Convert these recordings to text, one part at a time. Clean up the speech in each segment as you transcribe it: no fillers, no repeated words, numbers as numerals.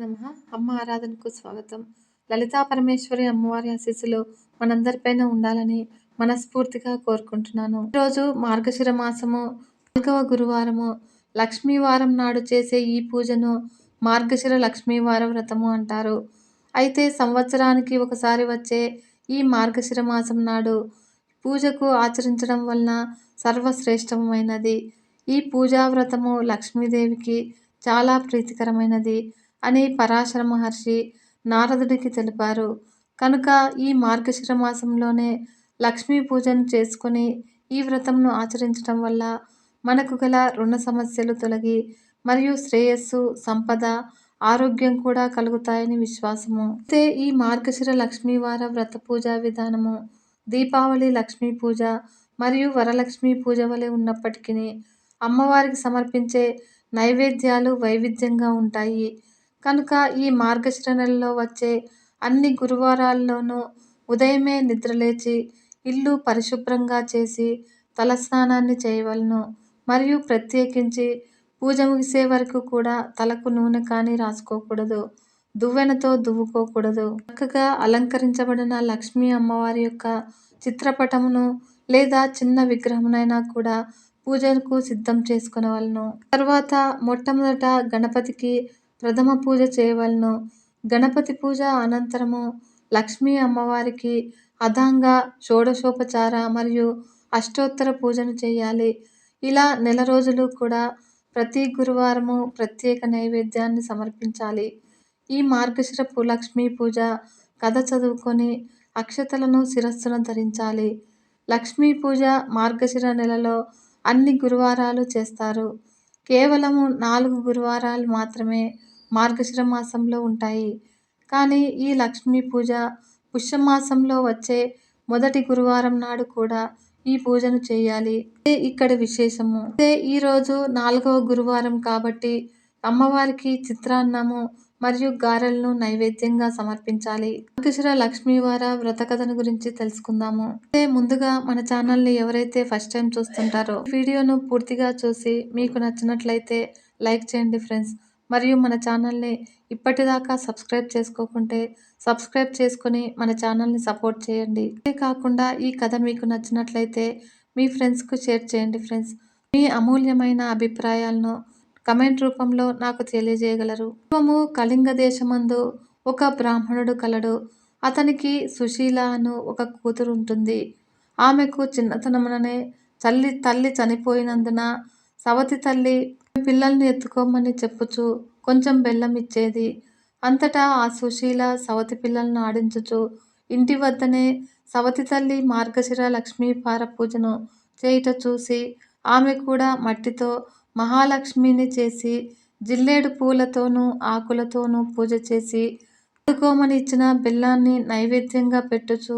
నమః. అమ్మ ఆరాధనకు స్వాగతం. లలితా పరమేశ్వరి అమ్మవారి ఆశీస్సులు మనందరిపైన ఉండాలని మనస్ఫూర్తిగా కోరుకుంటున్నాను. ఈరోజు మార్గశిర మాసము 4వ గురువారము లక్ష్మీవారం నాడు చేసే ఈ పూజను మార్గశిర లక్ష్మీవార వ్రతము అంటారు. అయితే సంవత్సరానికి ఒకసారి వచ్చే ఈ మార్గశిర మాసం నాడు పూజకు ఆచరించడం వలన సర్వశ్రేష్టమైనది. ఈ పూజా వ్రతము లక్ష్మీదేవికి చాలా ప్రీతికరమైనది అని పరాశర మహర్షి నారదుడికి తెలిపారు. కనుక ఈ మార్గశిర మాసంలోనే లక్ష్మీ పూజను చేసుకొని ఈ వ్రతంను ఆచరించడం వల్ల మనకు గల రుణ సమస్యలు తొలగి మరియు శ్రేయస్సు, సంపద, ఆరోగ్యం కూడా కలుగుతాయని విశ్వాసము. అయితే ఈ మార్గశిర లక్ష్మీవార వ్రత పూజా విధానము దీపావళి లక్ష్మీ పూజ మరియు వరలక్ష్మీ పూజ వలె ఉన్నప్పటికీ అమ్మవారికి సమర్పించే నైవేద్యాలు వైవిధ్యంగా ఉంటాయి. కనుక ఈ మార్గశిర నెలలో వచ్చే అన్ని గురువారాల్లోనూ ఉదయమే నిద్రలేచి ఇల్లు పరిశుభ్రంగా చేసి తలస్నానాన్ని చేయవలను. మరియు ప్రత్యేకించి పూజ ముగిసే వరకు కూడా తలకు నూనె కానీ రాసుకోకూడదు. దువ్వెనతో దువ్వుకోకూడదు. చక్కగా అలంకరించబడిన లక్ష్మీ అమ్మవారి యొక్క చిత్రపటమును లేదా చిన్న విగ్రహమునైనా కూడా పూజకు సిద్ధం చేసుకొనవలెను. తర్వాత మొట్టమొదట గణపతికి ప్రథమ పూజ చేయవలెను. గణపతి పూజ అనంతరము లక్ష్మీ అమ్మవారికి అథాంగ, షోడశోపచార మరియు అష్టోత్తర పూజను చేయాలి. ఇలా నెల రోజులు కూడా ప్రతి గురువారము ప్రత్యేక నైవేద్యాన్ని సమర్పించాలి. ఈ మార్గశిరపు లక్ష్మీ పూజ కథ చదువుకొని అక్షతలను శిరస్సున ధరించాలి. లక్ష్మీ పూజ మార్గశిర నెలలో అన్ని గురువారాలు చేస్తారు. కేవలము 4 గురువారాలు మాత్రమే మార్గశిర మాసంలో ఉంటాయి. కానీ ఈ లక్ష్మీ పూజ పుష్యమాసంలో వచ్చే మొదటి గురువారం నాడు కూడా ఈ పూజను చేయాలి. ఇదే ఇక్కడి విశేషము. అయితే ఈరోజు 4వ గురువారం కాబట్టి అమ్మవారికి చిత్రాన్నము మరియు గారెలను నైవేద్యంగా సమర్పించాలి. మార్గశిర లక్ష్మీవార వ్రత కథను గురించి తెలుసుకుందాము. అయితే ముందుగా మన ఛానల్ని ఎవరైతే ఫస్ట్ టైం చూస్తుంటారో వీడియోను పూర్తిగా చూసి మీకు నచ్చినట్లయితే లైక్ చేయండి ఫ్రెండ్స్. మరియు మన ఛానల్ని ఇప్పటిదాకా సబ్స్క్రైబ్ చేసుకోకుంటే సబ్స్క్రైబ్ చేసుకొని మన ఛానల్ని సపోర్ట్ చేయండి. అంతేకాకుండా ఈ కథ మీకు నచ్చినట్లయితే మీ ఫ్రెండ్స్కు షేర్ చేయండి ఫ్రెండ్స్. మీ అమూల్యమైన అభిప్రాయాలను కమెంట్ రూపంలో నాకు తెలియజేయగలరు. పూర్వము కళింగ దేశమందు ఒక బ్రాహ్మణుడు కలడు. అతనికి సుశీల అను ఒక కూతురు ఉంటుంది. ఆమెకు చిన్నతనముననే తల్లి చనిపోయినందున సవతి తల్లి పిల్లల్ని ఎత్తుకోమని చెప్పుచు కొంచెం బెల్లం ఇచ్చేది. అంతటా ఆ సుశీల సవతి పిల్లలను ఆడించుచు ఇంటి వద్దనే సవతి తల్లి మార్గశిర లక్ష్మీవార పూజను చేయుట చూసి ఆమె కూడా మట్టితో మహాలక్ష్మిని చేసి జిల్లేడు పూలతోనూ ఆకులతోనూ పూజ చేసి ఆడుకోమని ఇచ్చిన బెల్లాన్ని నైవేద్యంగా పెట్టుచు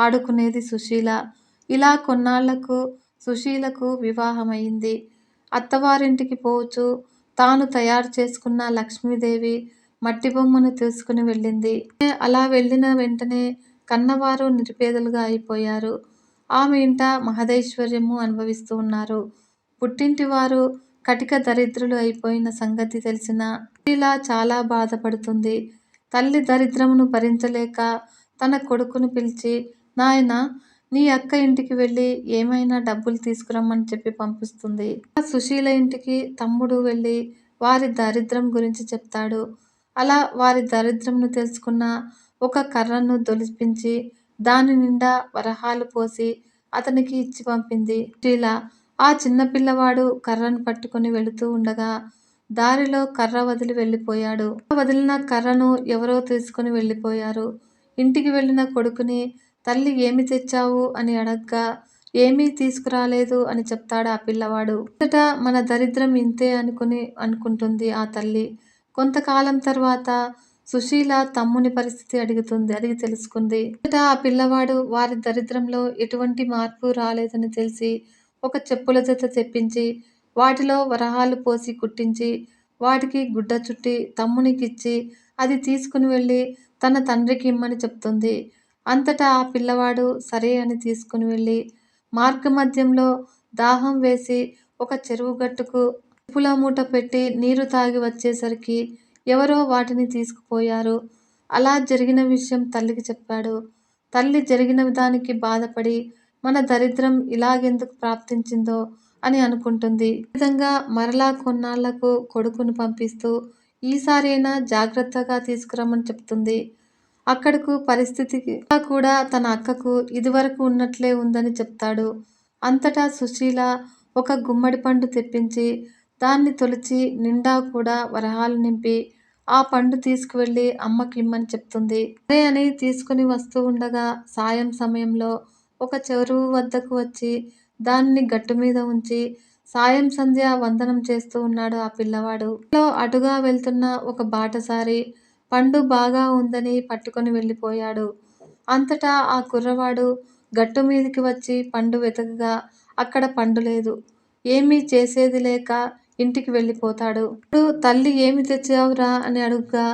ఆడుకునేది సుశీల. ఇలా కొన్నాళ్లకు సుశీలకు వివాహమైంది. అత్తవారింటికి పోవచ్చు తాను తయారు చేసుకున్న లక్ష్మీదేవి మట్టి బొమ్మను తీసుకుని వెళ్ళింది. అలా వెళ్ళిన వెంటనే కన్నవారు నిరుపేదలుగా అయిపోయారు. ఆమె ఇంట మహదైశ్వర్యము అనుభవిస్తూ ఉన్నారు. పుట్టింటి వారు కటిక దరిద్రులు అయిపోయిన సంగతి తెలిసిన సుశీల చాలా బాధపడుతుంది. తల్లి దరిద్రమును భరించలేక తన కొడుకును పిలిచి, నాయనా, నీ అక్క ఇంటికి వెళ్ళి ఏమైనా డబ్బులు తీసుకురమ్మని చెప్పి పంపిస్తుంది. సుశీల ఇంటికి తమ్ముడు వెళ్ళి వారి దరిద్రం గురించి చెప్తాడు. అలా వారి దరిద్రంను తెలుసుకున్న ఒక కర్రను దొలిపించి దాని నిండా వరహాలు పోసి అతనికి ఇచ్చి పంపింది సుశీల. ఆ చిన్న పిల్లవాడు కర్రను పట్టుకుని వెళుతూ ఉండగా దారిలో కర్ర వదిలి వెళ్ళిపోయాడు. వదిలిన కర్రను ఎవరో తీసుకుని వెళ్ళిపోయారు. ఇంటికి వెళ్ళిన కొడుకుని తల్లి ఏమి తెచ్చావు అని అడగ్గా ఏమీ తీసుకురాలేదు అని చెప్తాడు ఆ పిల్లవాడు. మొదట మన దరిద్రం ఇంతే అనుకుంటుంది ఆ తల్లి. కొంతకాలం తర్వాత సుశీల తమ్ముని పరిస్థితి అడిగి తెలుసుకుంది. మొదట ఆ పిల్లవాడు వారి దరిద్రంలో ఎటువంటి మార్పు రాలేదని తెలిసి ఒక చెప్పుల జత తెప్పించి వాటిలో వరహాలు పోసి కుట్టించి వాటికి గుడ్డ చుట్టి తమ్మునికిచ్చి అది తీసుకుని వెళ్ళి తన తండ్రికి ఇమ్మని చెప్తుంది. అంతటా ఆ పిల్లవాడు సరే అని తీసుకుని వెళ్ళి మార్గమధ్యంలో దాహం వేసి ఒక చెరువు గట్టుకు చెప్పుల మూట పెట్టి నీరు తాగి వచ్చేసరికి ఎవరో వాటిని తీసుకుపోయారు. అలా జరిగిన విషయం తల్లికి చెప్పాడు. తల్లి జరిగిన దానికి బాధపడి మన దరిద్రం ఇలాగెందుకు ప్రాప్తించిందో అని అనుకుంటుంది. ఈ విధంగా మరలా కొన్నాళ్లకు కొడుకును పంపిస్తూ ఈసారైనా జాగ్రత్తగా తీసుకురమ్మని చెప్తుంది. అక్కడకు పరిస్థితికి కూడా తన అక్కకు ఇదివరకు ఉన్నట్లే ఉందని చెప్తాడు. అంతటా సుశీల ఒక గుమ్మడి పండు తెప్పించి దాన్ని తొలిచి నిండా కూడా వరహాలు నింపి ఆ పండు తీసుకువెళ్ళి అమ్మకి ఇమ్మని చెప్తుంది. సరే అని తీసుకుని వస్తూ ఉండగా సాయం సమయంలో ఒక చెరువు వద్దకు వచ్చి దాన్ని గట్టు మీద ఉంచి సాయం సంధ్య వందనం చేస్తూ ఉన్నాడు ఆ పిల్లవాడు. అటుగా వెళ్తున్న ఒక బాటసారి పండు బాగా ఉందని పట్టుకొని వెళ్ళిపోయాడు. అంతటా ఆ కుర్రవాడు గట్టు మీదికి వచ్చి పండు వెతకగా అక్కడ పండు లేదు. ఏమీ చేసేది లేక ఇంటికి వెళ్ళిపోతాడు. తల్లి ఏమి తెచ్చావురా అని అడుగ్గా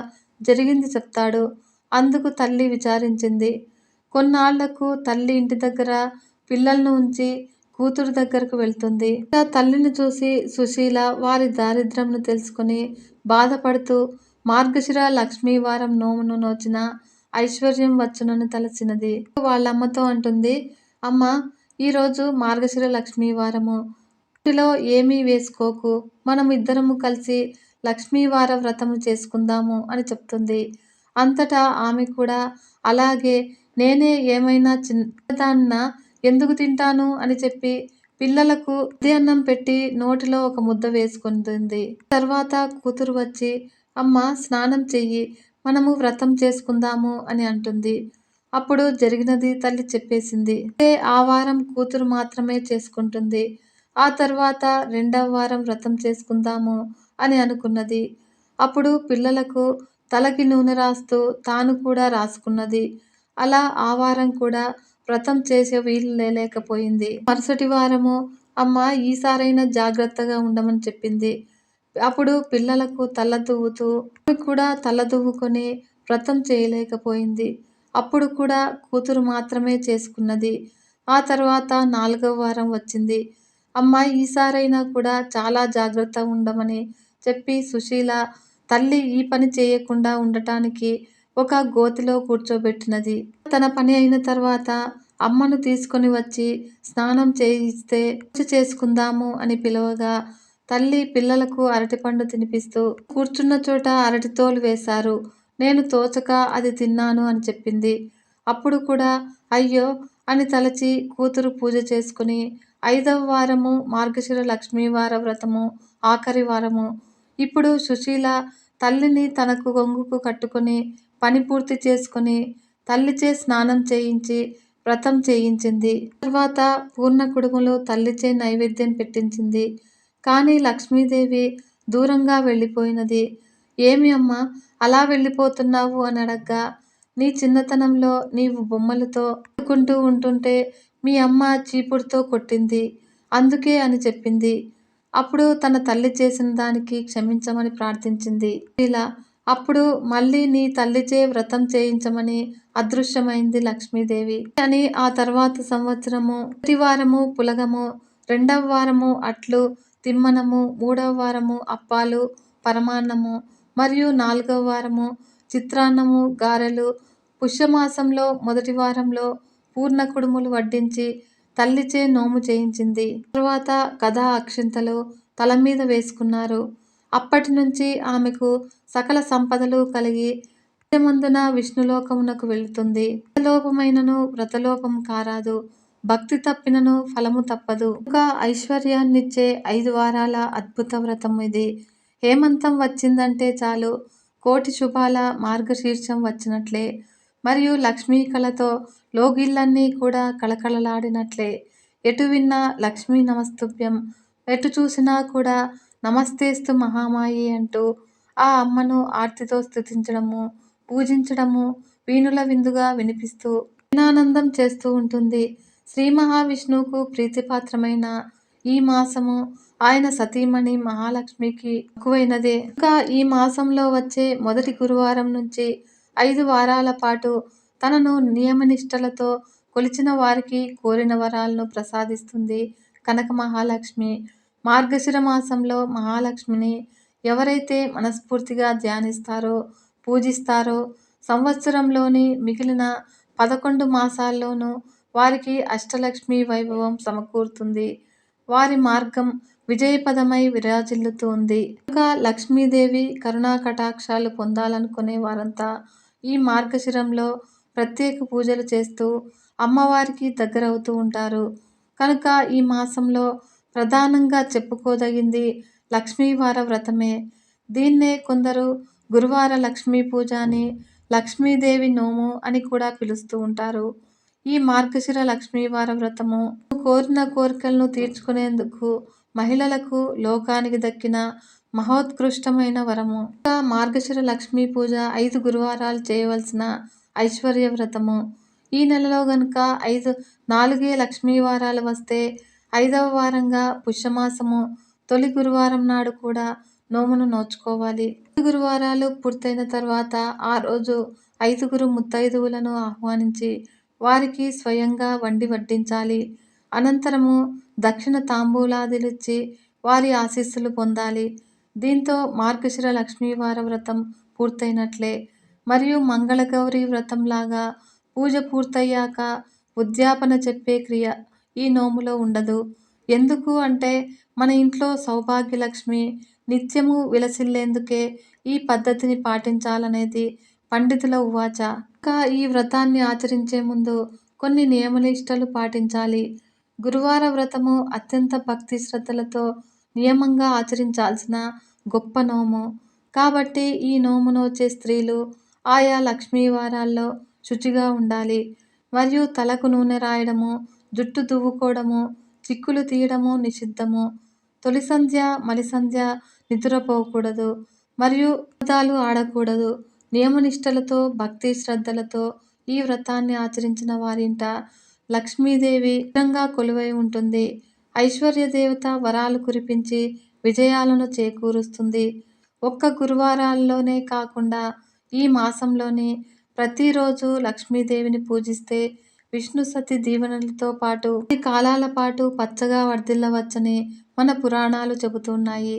జరిగింది చెప్తాడు. అందుకు తల్లి విచారించింది. కొన్నాళ్లకు తల్లి ఇంటి దగ్గర పిల్లలను ఉంచి కూతురు దగ్గరకు వెళ్తుంది. తల్లిని చూసి సుశీల వారి దారిద్ర్యంను తెలుసుకుని బాధపడుతూ మార్గశిర లక్ష్మీవారం నోమును నోచిన ఐశ్వర్యం వచ్చునని తలచినది. వాళ్ళమ్మతో అంటుంది, అమ్మ, ఈరోజు మార్గశిర లక్ష్మీవారము. ఇంటిలో ఏమీ వేసుకోకు, మనం ఇద్దరము కలిసి లక్ష్మీవార వ్రతము చేసుకుందాము అని చెప్తుంది. అంతటా ఆమె కూడా అలాగే, నేనే ఏమైనా చిన్నదాన్న ఎందుకు తింటాను అని చెప్పి పిల్లలకు అన్నం పెట్టి నోటిలో ఒక ముద్ద వేసుకుంటుంది. తర్వాత కూతురు వచ్చి, అమ్మ, స్నానం చెయ్యి, మనము వ్రతం చేసుకుందాము అని అంటుంది. అప్పుడు జరిగినది తల్లి చెప్పేసింది. ఆ వారం కూతురు మాత్రమే చేసుకుంటుంది. ఆ తర్వాత రెండవ వారం వ్రతం చేసుకుందాము అని అనుకున్నది. అప్పుడు పిల్లలకు తలకి నూనె రాస్తూ తాను కూడా రాసుకున్నది. అలా ఆ వారం కూడా వ్రతం చేసే వీలు లేకపోయింది. మరుసటి వారము అమ్మ ఈసారైనా జాగ్రత్తగా ఉండమని చెప్పింది. అప్పుడు పిల్లలకు తల దువ్వుతూ కూడా తల దువ్వుకొని వ్రతం చేయలేకపోయింది. అప్పుడు కూడా కూతురు మాత్రమే చేసుకున్నది. ఆ తర్వాత 4వ వారం వచ్చింది. అమ్మ ఈసారైనా కూడా చాలా జాగ్రత్త ఉండమని చెప్పి సుశీల తల్లి ఈ పని చేయకుండా ఉండటానికి ఒక గోతిలో కూర్చోబెట్టినది. తన పని అయిన తర్వాత అమ్మను తీసుకొని వచ్చి స్నానం చేయిస్తే పూజ చేసుకుందాము అని పిలవగా తల్లి పిల్లలకు అరటిపండు తినిపిస్తూ కూర్చున్న చోట అరటితోలు వేశారు. నేను తోచక అది తిన్నాను అని చెప్పింది. అప్పుడు కూడా అయ్యో అని తలచి కూతురు పూజ చేసుకుని 5వ వారము మార్గశిర లక్ష్మీవార వ్రతము ఆఖరి వారము. ఇప్పుడు సుశీల తల్లిని తనకు గొంగుకు కట్టుకొని పని పూర్తి చేసుకుని తల్లిచే స్నానం చేయించి వ్రతం చేయించింది. తర్వాత పూర్ణ కుడుములు తల్లిచే నైవేద్యం పెట్టించింది. కానీ లక్ష్మీదేవి దూరంగా వెళ్ళిపోయినది. ఏమి అమ్మా, అలా వెళ్ళిపోతున్నావు అని అడగ్గా, నీ చిన్నతనంలో నీవు బొమ్మలతో ఆడుకుంటూ ఉంటుంటే మీ అమ్మ చీపురుతో కొట్టింది, అందుకే అని చెప్పింది. అప్పుడు తన తల్లి చేసిన దానికి క్షమించమని ప్రార్థించింది. ఇలా అప్పుడు మళ్ళీ నీ తల్లిచే వ్రతం చేయించమని అదృశ్యమైంది లక్ష్మీదేవి అని. ఆ తర్వాత సంవత్సరము మొదటి వారము పులగము, 2వ వారము అట్లు తిమ్మనము, 3వ వారము అప్పాలు పరమాన్నము మరియు 4వ వారము చిత్రాన్నము గారెలు. పుష్యమాసంలో మొదటి వారంలో పూర్ణ కుడుములు వడ్డించి తల్లిచే నోము చేయించింది. తర్వాత గదా అక్షింతలు తల మీద వేసుకున్నారు. అప్పటి నుంచి ఆమెకు సకల సంపదలు కలిగి మందున విష్ణులోకమునకు వెళుతుంది. వ్రతలోపమైనను వ్రతలోపము కారాదు, భక్తి తప్పినను ఫలము తప్పదు. ఒక ఐశ్వర్యాన్నిచ్చే 5 వారాల అద్భుత వ్రతం ఇది. హేమంతం వచ్చిందంటే చాలు కోటి శుభాల మార్గశీర్షం వచ్చినట్లే, మరియు లక్ష్మీ కళతో లోగిళ్ళన్నీ కూడా కళకళలాడినట్లే. ఎటు విన్నా లక్ష్మీ నమస్తుభ్యం, ఎటు చూసినా కూడా నమస్తేస్తు మహామాయి అంటూ ఆ అమ్మను ఆర్తితో స్తుతించడము, పూజించడము వీణుల విందుగా వినిపిస్తూ వినానందం చేస్తూ ఉంటుంది. శ్రీ మహావిష్ణువుకు ప్రీతిపాత్రమైన ఈ మాసము ఆయన సతీమణి మహాలక్ష్మికి ఎక్కువైనదే. ఇంకా ఈ మాసంలో వచ్చే మొదటి గురువారం నుంచి 5 వారాల పాటు తనను నియమనిష్టలతో కొలిచిన వారికి కోరిన వరాలను ప్రసాదిస్తుంది కనక మహాలక్ష్మి. మార్గశిర మాసంలో మహాలక్ష్మిని ఎవరైతే మనస్ఫూర్తిగా ధ్యానిస్తారో, పూజిస్తారో సంవత్సరంలోని మిగిలిన 11 మాసాల్లోనూ వారికి అష్టలక్ష్మి వైభవం సమకూరుతుంది. వారి మార్గం విజయపదమై విరాజిల్లుతూ ఉంది. ఇంకా లక్ష్మీదేవి కరుణా కటాక్షాలు పొందాలనుకునే వారంతా ఈ మార్గశిరంలో ప్రత్యేక పూజలు చేస్తూ అమ్మవారికి దగ్గరవుతూ ఉంటారు. కనుక ఈ మాసంలో ప్రధానంగా చెప్పుకోదగింది లక్ష్మీవార వ్రతమే. దీన్నే కొందరు గురువార లక్ష్మీ పూజ అని, లక్ష్మీదేవి నోము అని కూడా పిలుస్తూ ఉంటారు. ఈ మార్గశిర లక్ష్మీవార వ్రతము కోరిన కోరికలను తీర్చుకునేందుకు మహిళలకు లోకానికి దక్కిన మహోత్కృష్టమైన వరము. ఇంకా మార్గశిర లక్ష్మీ పూజ 5 గురువారాలు చేయవలసిన ఐశ్వర్య వ్రతము. ఈ నెలలో గనుక 4 లక్ష్మీ వారాలు వస్తే 5వ వారంగా పుష్యమాసము తొలి గురువారం నాడు కూడా నోమును నోచుకోవాలి. 5 గురువారాలు పూర్తయిన తర్వాత ఆ రోజు 5గురు ముత్తైదువులను ఆహ్వానించి వారికి స్వయంగా వండి వడ్డించాలి. అనంతరము దక్షిణ తాంబూలాదిలిచ్చి వారి ఆశీస్సులు పొందాలి. దీంతో మార్గశిర లక్ష్మీవార వ్రతం పూర్తయినట్లే. మరియు మంగళగౌరి వ్రతంలాగా పూజ పూర్తయ్యాక ఉద్యాపన చెప్పే క్రియ ఈ నోములో ఉండదు. ఎందుకు అంటే మన ఇంట్లో సౌభాగ్యలక్ష్మి నిత్యము విలసిల్లేందుకే ఈ పద్ధతిని పాటించాలనేది పండితుల ఉవాచ. ఇంకా ఈ వ్రతాన్ని ఆచరించే ముందు కొన్ని నియమనిష్టలు పాటించాలి. గురువార వ్రతము అత్యంత భక్తి శ్రద్ధలతో నియమంగా ఆచరించాల్సిన గొప్ప నోము. కాబట్టి ఈ నోము నోచే స్త్రీలు ఆయా లక్ష్మీ వారాల్లో శుచిగా ఉండాలి. మరియు తలకు నూనె రాయడము, జుట్టు దువ్వుకోవడము, చిక్కులు తీయడము నిషిద్ధము. తొలి సంధ్య, మలి సంధ్య నిద్రపోకూడదు మరియు అబద్ధాలు ఆడకూడదు. నియమనిష్టలతో భక్తి శ్రద్ధలతో ఈ వ్రతాన్ని ఆచరించిన వారింట లక్ష్మీదేవి స్థిరంగా కొలువై ఉంటుంది. ఐశ్వర్య దేవత వరాలు కురిపించి విజయాలను చేకూరుస్తుంది. ఒక్క గురువారాల్లోనే కాకుండా ఈ మాసంలోని ప్రతిరోజు లక్ష్మీదేవిని పూజిస్తే విష్ణు సతి దీవెనలతో పాటు 10 కాలాల పాటు పచ్చగా వర్ధిల్లవచ్చని మన పురాణాలు చెబుతున్నాయి.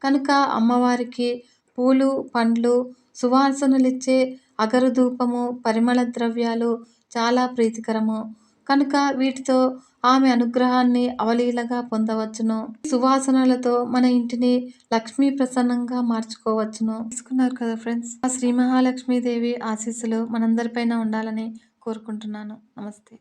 కనుక అమ్మవారికి పూలు, పండ్లు, సువాసనలిచ్చే అగరు ధూపము, పరిమళ ద్రవ్యాలు చాలా ప్రీతికరము. కనుక వీటితో ఆమె అనుగ్రహాన్ని అవలీలగా పొందవచ్చును. ఈ సువాసనలతో మన ఇంటిని లక్ష్మీ ప్రసన్నంగా మార్చుకోవచ్చును. తీసుకున్నారు కదా ఫ్రెండ్స్. ఆ శ్రీ మహాలక్ష్మీదేవి ఆశీస్సులు మనందరిపైన ఉండాలని కోరుకుంటున్నాను. నమస్తే.